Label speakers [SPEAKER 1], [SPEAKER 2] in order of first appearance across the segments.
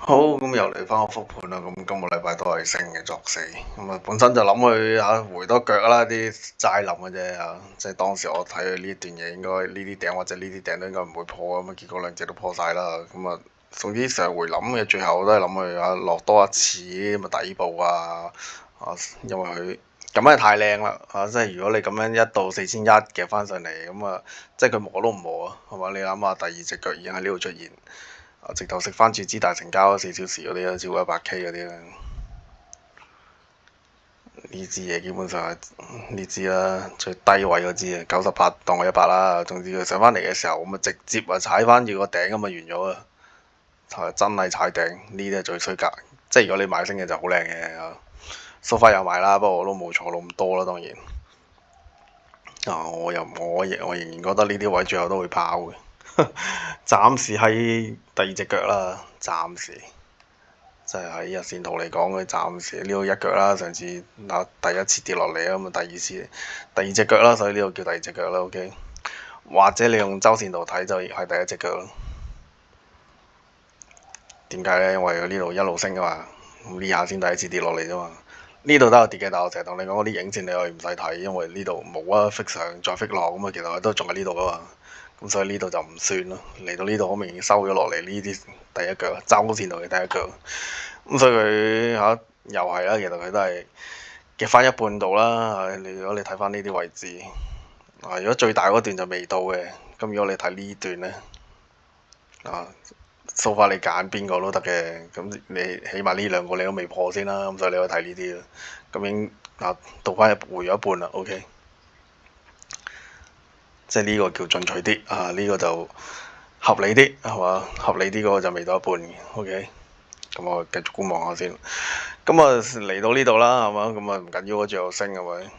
[SPEAKER 1] 好，咁又嚟翻個復盤啦。咁今個禮拜都係升嘅作死。咁啊，本身就諗去回多腳啦，啲齋諗嘅啫嚇。即係當時我睇佢呢段嘢，應該呢啲頂或者呢啲頂都應該唔會破咁啊。結果兩隻都破晒啦。咁啊，總之成日回諗嘅，最後都係諗去落多一次咁啊底部啊。因為佢咁係太靚啦即係如果你咁樣一到4100夾翻上嚟，咁啊，即係佢磨都唔磨啊，係嘛？你諗下第二隻腳已經喺呢度出現。直頭食翻住支大成交4小時嗰啲啦，超過100K嗰啲啦。呢支嘢基本上係呢支啦，最低位嗰支啊，98當我100啦。總之佢上翻嚟嘅時候，咁啊直接踩翻住個頂咁啊完咗啊！真係踩頂，呢啲係最衰格。即係如果你買升嘅就好靚嘅，so far 有買啦，不過我都冇坐到咁多啦，當然。我仍然覺得呢啲位最後都會跑嘅。暫時係第二隻腳啦，暫時。即係喺日線圖嚟講，佢暫時呢度一腳啦。上次第一次跌落嚟啊，咁啊第二隻腳啦，所以呢度叫第二隻腳啦。OK，或者你用周線圖睇就係第一隻腳咯。點解呢？因為佢呢度一路升噶嘛，咁呢下先第一次跌落嚟啫嘛。呢度都有跌嘅，但我成日同你講嗰啲影線你可以唔使睇，因為呢度冇啊，fix 上再 fix 落咁啊，其實佢都仲喺呢度噶嘛。咁所以呢度就唔算咯。嚟到呢度好明顯收咗落嚟呢啲第一腳，周線圖嘅第一腳。咁所以佢又係啦，其實佢都係夾翻一半度啦。如果你睇翻呢啲位置，如果最大嗰段就未到嘅，咁如果你睇呢段呢，so far 你揀邊個都得嘅。咁你起碼呢兩個你都未破先啦，咁所以你可以睇呢啲啦。咁已經到翻回咗一半啦。OK，即係呢個叫進取啲呢個就合理啲係嘛？合理啲嗰個就未到一半嘅。OK。咁我繼續觀望下先。咁啊嚟到呢度啦，係嘛？咁啊唔緊要，最後升係咪？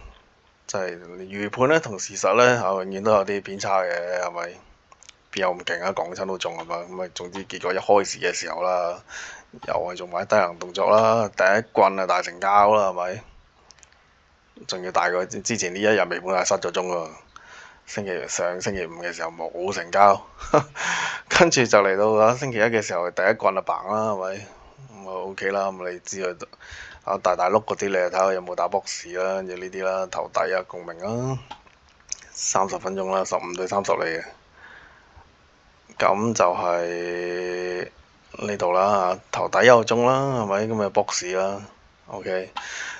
[SPEAKER 1] 即係預判咧同事實咧永遠都有啲偏差嘅，係咪？邊有咁勁啊？講親都中係嘛？咁啊總之結果一開始嘅時候啦，又係做埋低能動作啦，第一棍大成交啦，係咪？仲要大過之前呢一日尾盤係失咗蹤喎。上星期五嘅時候冇成交，跟住就嚟到星期一嘅時候第一棍就嘭啦，係咪？咁啊 OK 啦，咁你知佢大大碌嗰啲，你就睇下有冇打 box 啦，跟住呢啲啦，頭底共鳴啦，30分鐘啦，15對30嚟嘅，咁就係呢度啦頭底有中啦，係咪？咁啊 box 啦 ，OK。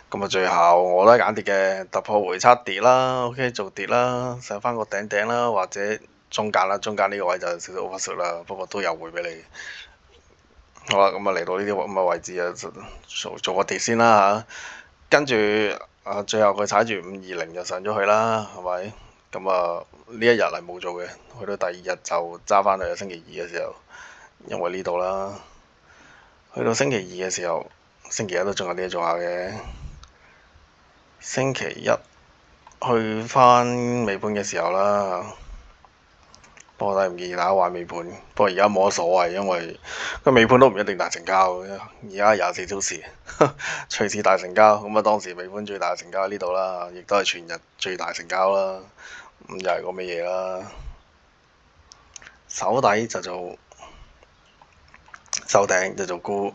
[SPEAKER 1] 咁啊，最後我都係揀跌嘅，突破回測跌啦，OK 做跌啦，上翻個頂啦，或者中間啦，中間呢個位就少少 overshoot 啦，不過都有回俾你。好啦，咁啊嚟到呢啲咁嘅位置啊，做個跌先啦跟住最後佢踩住520就上咗去啦，係咪？咁啊呢一日係冇做嘅，去到第二日就揸翻去星期二嘅時候，因為呢度啦，去到星期二嘅時候，星期一都仲有啲嘢做下嘅。星期一去翻尾盤嘅時候啦，不過都係唔建議大家玩尾盤。不過而家冇乜所謂，因為個尾盤都唔一定大成交。而家24小時隨時大成交。咁啊，當時尾盤最大成交喺呢度啦，亦都係全日最大成交啦。咁又係個咩嘢啦？手底就做手頂就做沽。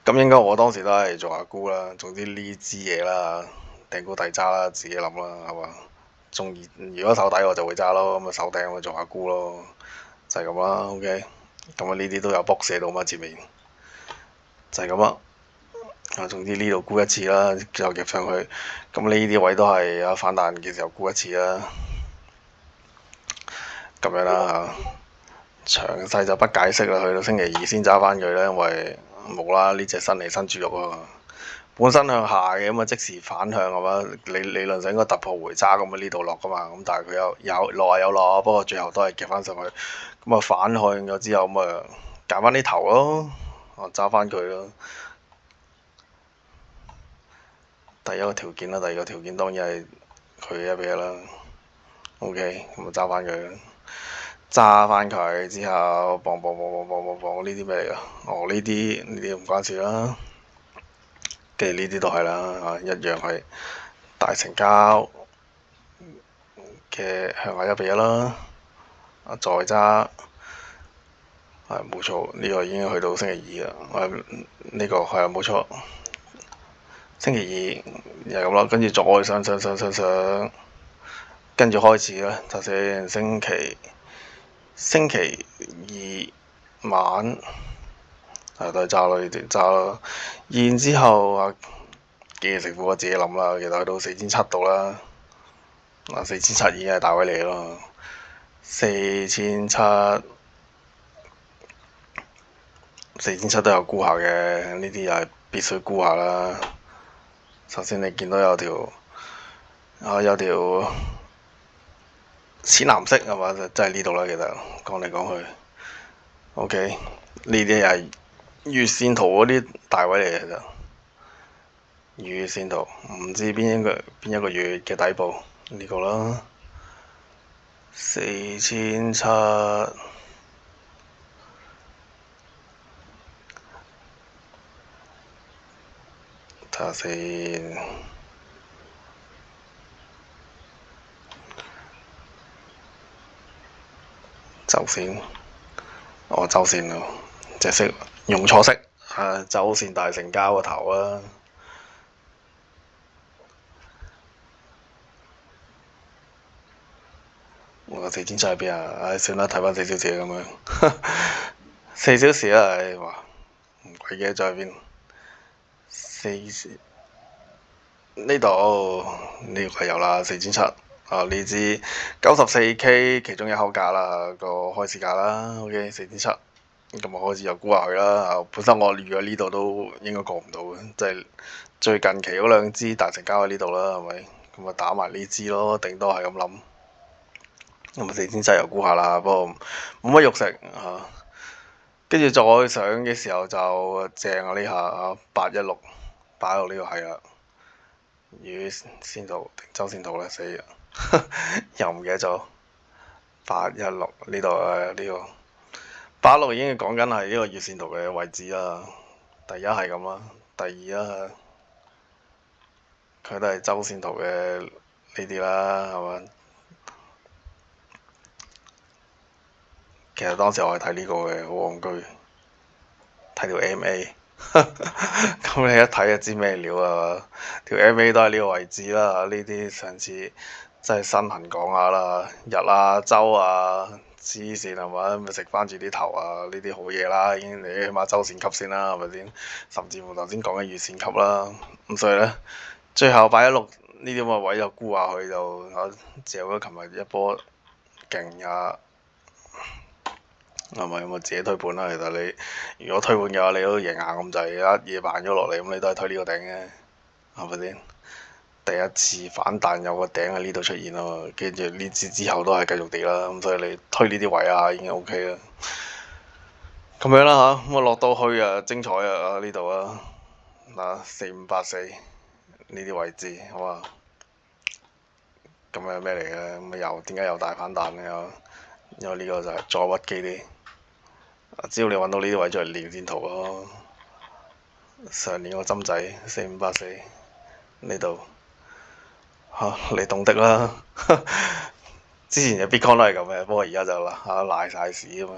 [SPEAKER 1] 咁應該我當時都係做下沽啦。總之呢支嘢啦。定沽底揸啦，自己諗啦，係嘛？中意如果手底我就會揸咯，咁啊手頂我做下沽咯，就係咁啦。OK，咁啊呢啲都有 box 寫到嘛前面，就係咁啦。總之呢度沽一次啦，之後夾上去，咁呢啲位都係反彈嘅時候沽一次啦，咁樣啦嚇。詳細就不解釋啦，去到星期二先揸翻佢啦，因為冇啦呢隻新嚟新豬肉啊。本身向下嘅咁啊，即時反向係嘛？理論上應該突破回揸咁啊，呢度落噶嘛。咁但係佢有落有落，不過最後都係夾翻上去。咁啊反向咗之後咁啊，揀翻啲頭咯，揸翻佢咯。第一個條件啦，第二個條件當然係佢一嘢啦。OK，咁啊揸翻佢，揸翻佢之後，嘣呢啲咩嚟㗎？呢啲唔關事啦。嘅呢啲都係啦一樣係大成交嘅向下1:1啦。再揸係冇錯，呢個已經去到星期二啦。呢個係啊冇錯，星期二又係咁啦，跟住再上，跟住開始咧就先星期二晚都係揸咯，呢段揸咯。然之後幾日食苦我自己諗啦，其實去到4700度啦。4700已經係大位嚟咯，4700都有估下嘅，呢啲又係必須估下啦。首先你見到有條淺藍色係嘛，就真係呢度啦。其實講嚟講去，OK，呢啲係月線圖嗰啲大位嚟嘅，其實月線圖唔知邊一個月嘅底部呢個啦，4700。睇下先，周線，周線咯，隻色用錯色，周線大成交個頭啊！我個4700喺邊啊？算啦，睇翻4小時咁樣，4小時啊，哇，唔鬼記得咗喺邊，呢度呢個係有啦，4700。呢支94K 其中一口價啦，個開市價啦，OK 4700，咁我開始又估下佢啦。本身我預咗呢度都應該過唔到嘅，即係最近期嗰兩支大成交喺呢度啦，係咪？咁打埋呢支咯，頂多係咁諗。咁4700又估下啦，不過冇乜肉食嚇。跟住再上嘅時候就正啊，呢下816呢個係啦，月線圖定周線圖咧，死啦！又唔記得咗816呢度呢個816已經講緊係呢個月線圖嘅位置啦。第一係咁啦，第二啦，佢都係周線圖嘅呢啲啦，係嘛？其實當時我係睇呢個嘅，好戇居，睇條 MA。咁你一睇就知咩料啊？條 MA 都係呢個位置啦。呢啲上次真係身痕講下啦，日啊、周啊，黐線係嘛？咪食翻住啲頭啊！呢啲好嘢啦，已經你起碼周線級先啦，係咪先？甚至乎頭先講嘅月線級啦。咁所以呢，最後816呢啲咁嘅位就估下佢就借咗琴日一波勁啊！係咪咁自己推盤啦？其實你如果推盤嘅話，你都贏硬咁滯，一嘢彈咗落嚟，咁你都係推呢個頂嘅，係咪先？第一次反彈有個頂喺呢度出現啊嘛，跟住呢支之後都係繼續跌啦，咁所以你推呢啲位啊已經 OK 啦。咁樣啦嚇，咁啊落到去啊精彩啊呢度啊，4584呢啲位置好嘛？咁係咩嚟嘅？咁又點解又大反彈嘅？因為呢個就係再屈機啲。只要你揾到呢啲位就係連線圖咯。上年個針仔4584呢度你懂得啦。之前嘅 Bitcoin 都係咁嘅，不過而家就賴晒屎咁樣，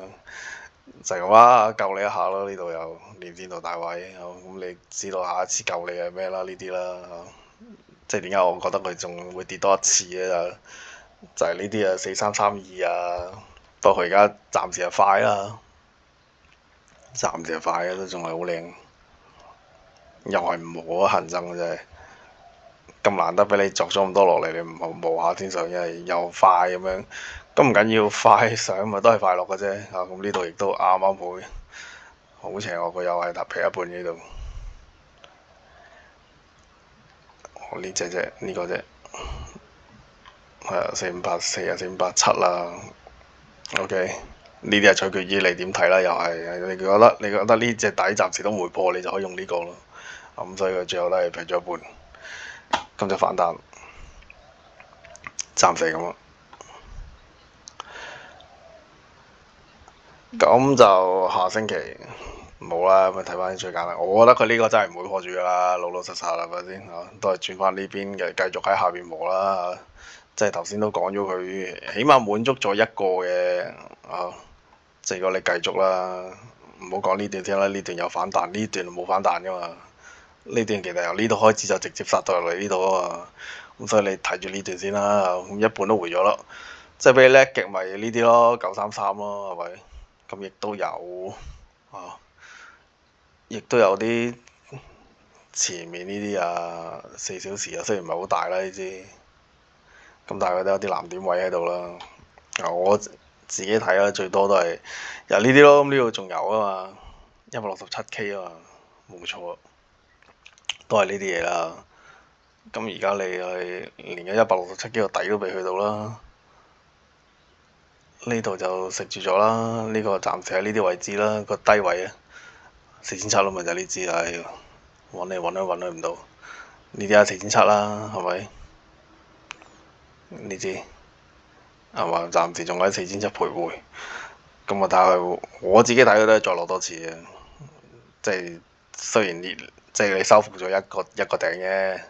[SPEAKER 1] 就係咁啦，救你一下咯。呢度有連線圖大位，咁你知道下一次救你係咩啦？呢啲啦，即係點解我覺得佢仲會跌多一次咧？就係呢啲啊4332啊，不過佢而家暫時係快啦。暫時係快嘅，都仲係好靚，又係唔磨啊！恒生真係咁難得俾你作咗咁多落嚟，你唔好磨下先上，因為又快咁樣，咁唔緊要，快上咪都係快落嘅啫。咁呢度亦都啱啱好，好邪惡，佢又係踏平一半呢度。呢隻啫，呢個啫，係啊，4584啊，4587啦。OK。呢啲係取決於你點睇啦，又係你覺得呢隻底暫時都唔會破，你就可以用呢個咯。咁所以佢最後都係平咗一半，咁就反彈，暫時咁咯。咁就下星期冇啦，咁睇翻啲最簡單。我覺得佢呢個真係唔會破住㗎啦，老老實實係咪先？都係轉翻呢邊嘅，繼續喺下邊磨啦。即係頭先都講咗佢，起碼滿足咗一個嘅即係如果你繼續啦，唔好講呢段先啦，呢段有反彈，呢段冇反彈噶嘛。呢段其實由呢度開始就直接殺到入嚟呢度啊嘛。咁所以你睇住呢段先啦，咁一半都回咗啦。即係俾你叻極咪呢啲咯，933咯，係咪？咁亦都有啊，亦都有啲前面呢啲啊4小時啊，雖然唔係好大啦呢支，咁但係佢都有啲藍點位喺度啦。我自己睇啦，最多都係由呢啲咯，咁呢度仲有啊嘛，167K 啊嘛，冇錯，都係呢啲嘢啦。咁而家你係連個167K個底都未去到啦，呢度就食住咗啦。呢個暫時喺呢啲位置啦，個低位啊，4700啦嘛，就呢支唉，揾你揾都揾唔到。呢啲係4700啦，係咪？呢支係嘛？暫時仲喺4700徘徊。咁啊，但係我自己睇佢都係再落多次嘅，即係雖然即係你收復咗一個頂嘅，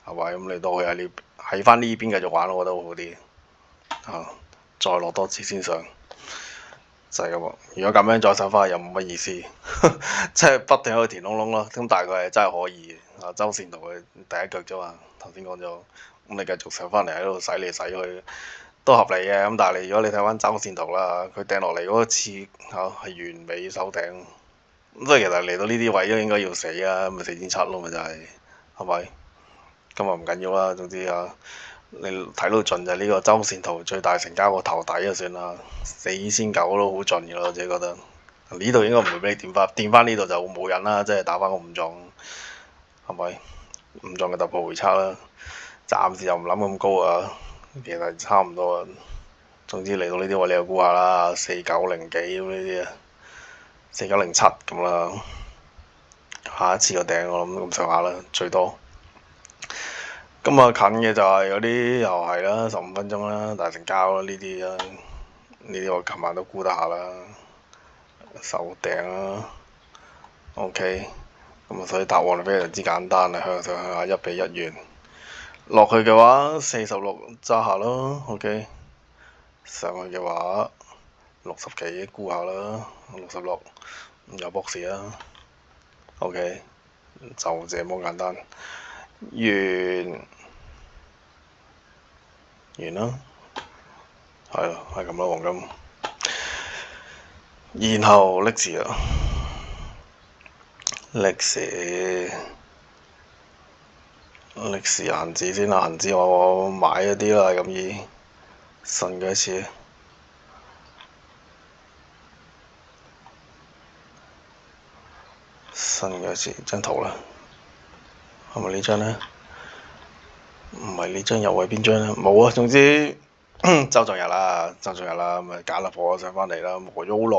[SPEAKER 1] 係咪？咁你都可以喺翻呢邊繼續玩，我覺得會好啲。啊，再落多次先上，就係咁喎。如果咁樣再上翻去又冇乜意思，即係不斷喺度填窿窿咯。咁但係佢係真係可以嘅。啊，周線圖嘅第一腳啫嘛，頭先講咗。咁你繼續上翻嚟喺度洗嚟洗去都合理嘅。咁但係如果你睇翻周線圖啦，佢掟落嚟嗰次嚇係完美收頂。咁所以其實嚟到呢啲位都應該要死啊，咪4700咯，咪就係咪？咁啊唔緊要啦，總之啊，你睇到盡就係呢個周線圖最大成交個頭底就算啦，4900都好盡嘅咯，我自己覺得。呢度應該唔會俾你掂翻呢度就冇癮啦，即係打翻個5撞，係咪？5撞嘅突破回測啦，暫時又唔諗咁高啊，其實差唔多啊。總之嚟到呢啲位你又估下啦，4900幾咁呢啲啊，4907咁啦。下一次個頂我諗咁上下啦，最多。咁啊近嘅就係嗰啲又係啦，15分鐘啦，大成交啦呢啲啦，呢啲我琴晚都估得下啦，守頂啦，OK，咁啊所以答案非常之簡單啊，向上向下1比1完，落去嘅話46揸下咯，OK，上去嘅話60幾估下啦，66有博士啦，OK，就這麼簡單。完啦，係咯，係咁啦，黃金。然後歷史啊，歷史恆指先啦，恆指我買咗啲啦，咁易信嘅一次，信嘅一次張圖啦，係咪呢張呢？唔係呢張又係邊張呢？冇啊，總之周續日啦，咁啊揀粒貨上翻嚟啦，磨咗好耐，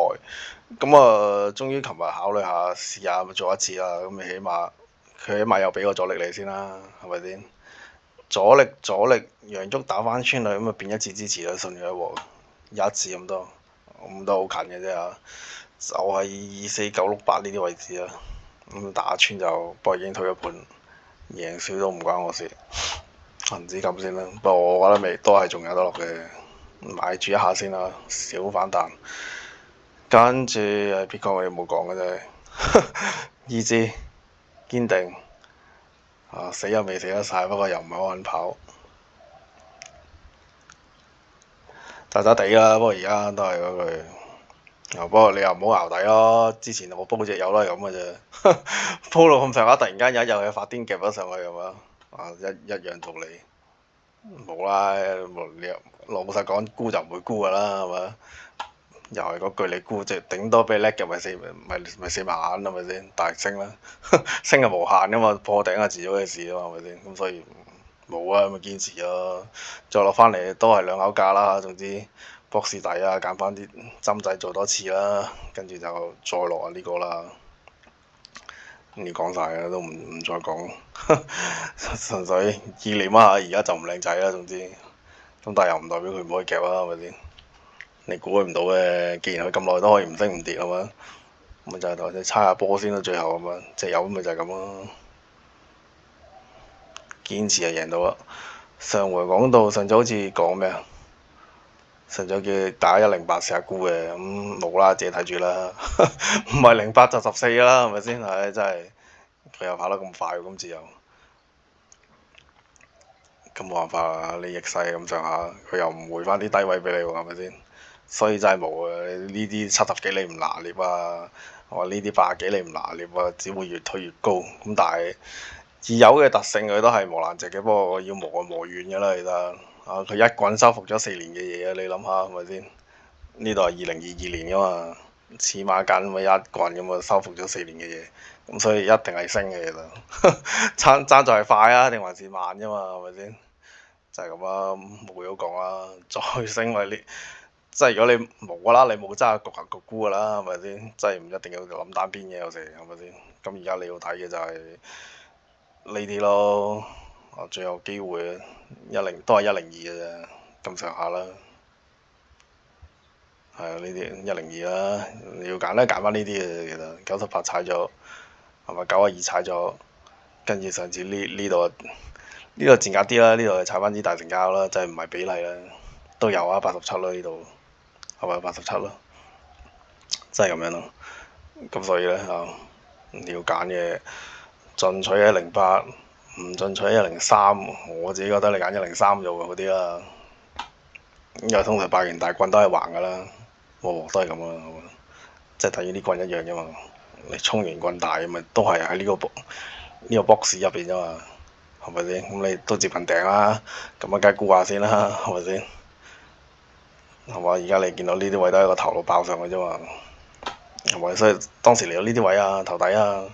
[SPEAKER 1] 咁啊終於琴日考慮下試下咪做一次啦，咁你佢起碼有俾個阻力你先啦，係咪先？阻力陽燭打翻穿佢，咁啊變一次支持啦，順咗一鑊，有一次咁多，咁都好近嘅啫嚇，就係24968呢啲位置啦，咁打穿就不過已經退咗盤，贏少都唔關我事。恆指咁先啦，不過我覺得未都係仲有得落嘅，買住一下先啦，小反彈。跟住邊個我哋冇講嘅啫，意志堅定啊，死又未死得晒，不過又唔係好肯跑，渣渣地啦。不過而家都係嗰句，不過你又唔好熬底咯。之前我煲隻友都係咁嘅啫，煲到咁上下，突然間有一日佢發癲夾咗上去咁啊，一樣道理。冇啦，你老實講，沽就唔會沽噶啦，係嘛？又係嗰句，你沽即係頂多俾你叻嘅，咪四萬係咪先？大升啦，升係無限噶嘛，破頂係遲早嘅事啊嘛，係咪先？咁所以冇啊，咪堅持咯。再落翻嚟都係兩口價啦，總之博士底啊，揀翻啲針仔做多次啦，跟住就再落啊呢個啦。你講晒啦，都唔再講，純粹意念啊！而家就唔靚仔啦，總之，咁但係又唔代表佢唔可以夾啊，係咪先？你估佢唔到嘅，既然佢咁耐都可以唔升唔跌，係嘛？咪就係同你猜下波先啦，最後咁啊，隻友咪就係咁咯。堅持就贏到啦。上回講到上次好似講咩啊？實在叫打108試下沽嘅，咁冇啦，自己睇住啦。唔係08就14㗎啦，係咪先？唉，真係佢又跑得咁快，咁自由。咁冇辦法啦，你逆勢咁上下，佢又唔回翻啲低位俾你喎，係咪先？所以真係冇啊！呢啲70幾你唔拿捏啊，我話呢啲80幾你唔拿捏啊，只會越推越高。咁但係自有嘅特性佢都係磨爛蓆嘅，不過我要磨就磨遠㗎啦，其實啊，佢一棍收復咗4年嘅嘢啊，你諗下係咪先？呢度係2022年㗎嘛，黐孖筋咪一棍咁啊收復咗4年嘅嘢，咁所以一定係升嘅其實，爭在係快啊定還是慢啫嘛，係咪先？就係咁啦，冇嘢好講啦。再升為呢，即係如果你冇㗎啦，你冇揸焗下焗沽㗎啦，係咪先？即係唔一定要諗單邊嘅有時，係咪先？咁而家你要睇嘅就係呢啲咯，啊最有機會都係102嘅啫，咁上下啦。係啊，呢啲102啦，你要揀咧揀翻呢啲嘅，其實98踩咗，係咪92踩咗？跟住上次呢度賤格啲啦，呢度踩翻啲大成交啦，就係唔係比例啦，都有啊87咯呢度，係咪87咯？真係咁樣咯。咁所以咧嚇，你要揀嘅進取108，唔進取103，我自己覺得你揀103就會好啲啦。因為通常8件大棍都係橫㗎啦，都係咁啦，即係等於啲棍一樣啫嘛。你衝完棍大咪都係喺呢個 box 入邊啫嘛。係咪先？咁你都接近頂啦，咁啊梗係估下先啦，係咪先？係嘛？而家你見到呢啲位都係個頭腦爆上去啫嘛，係咪？所以當時嚟到呢啲位啊，頭底啊，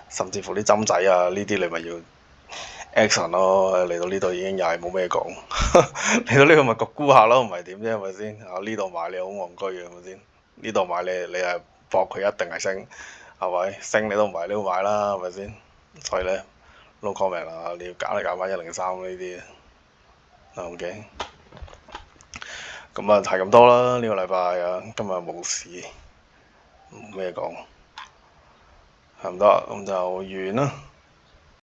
[SPEAKER 1] 甚至乎啲針仔啊，呢啲你咪要 action 咯。嚟到呢度已經又係冇咩講，嚟到呢度咪焗估下咯，唔係點啫？係咪先？啊呢度買你好戇居嘅，係咪先？呢度買你係搏佢一定係升，係咪？升你都唔係，你都買啦，係咪先？所以咧。no comment 啦，你要揀嚟揀翻103呢啲，OK。咁啊，係咁多啦，呢個禮拜啊，今日冇事，冇咩講，係咁多，咁就完啦。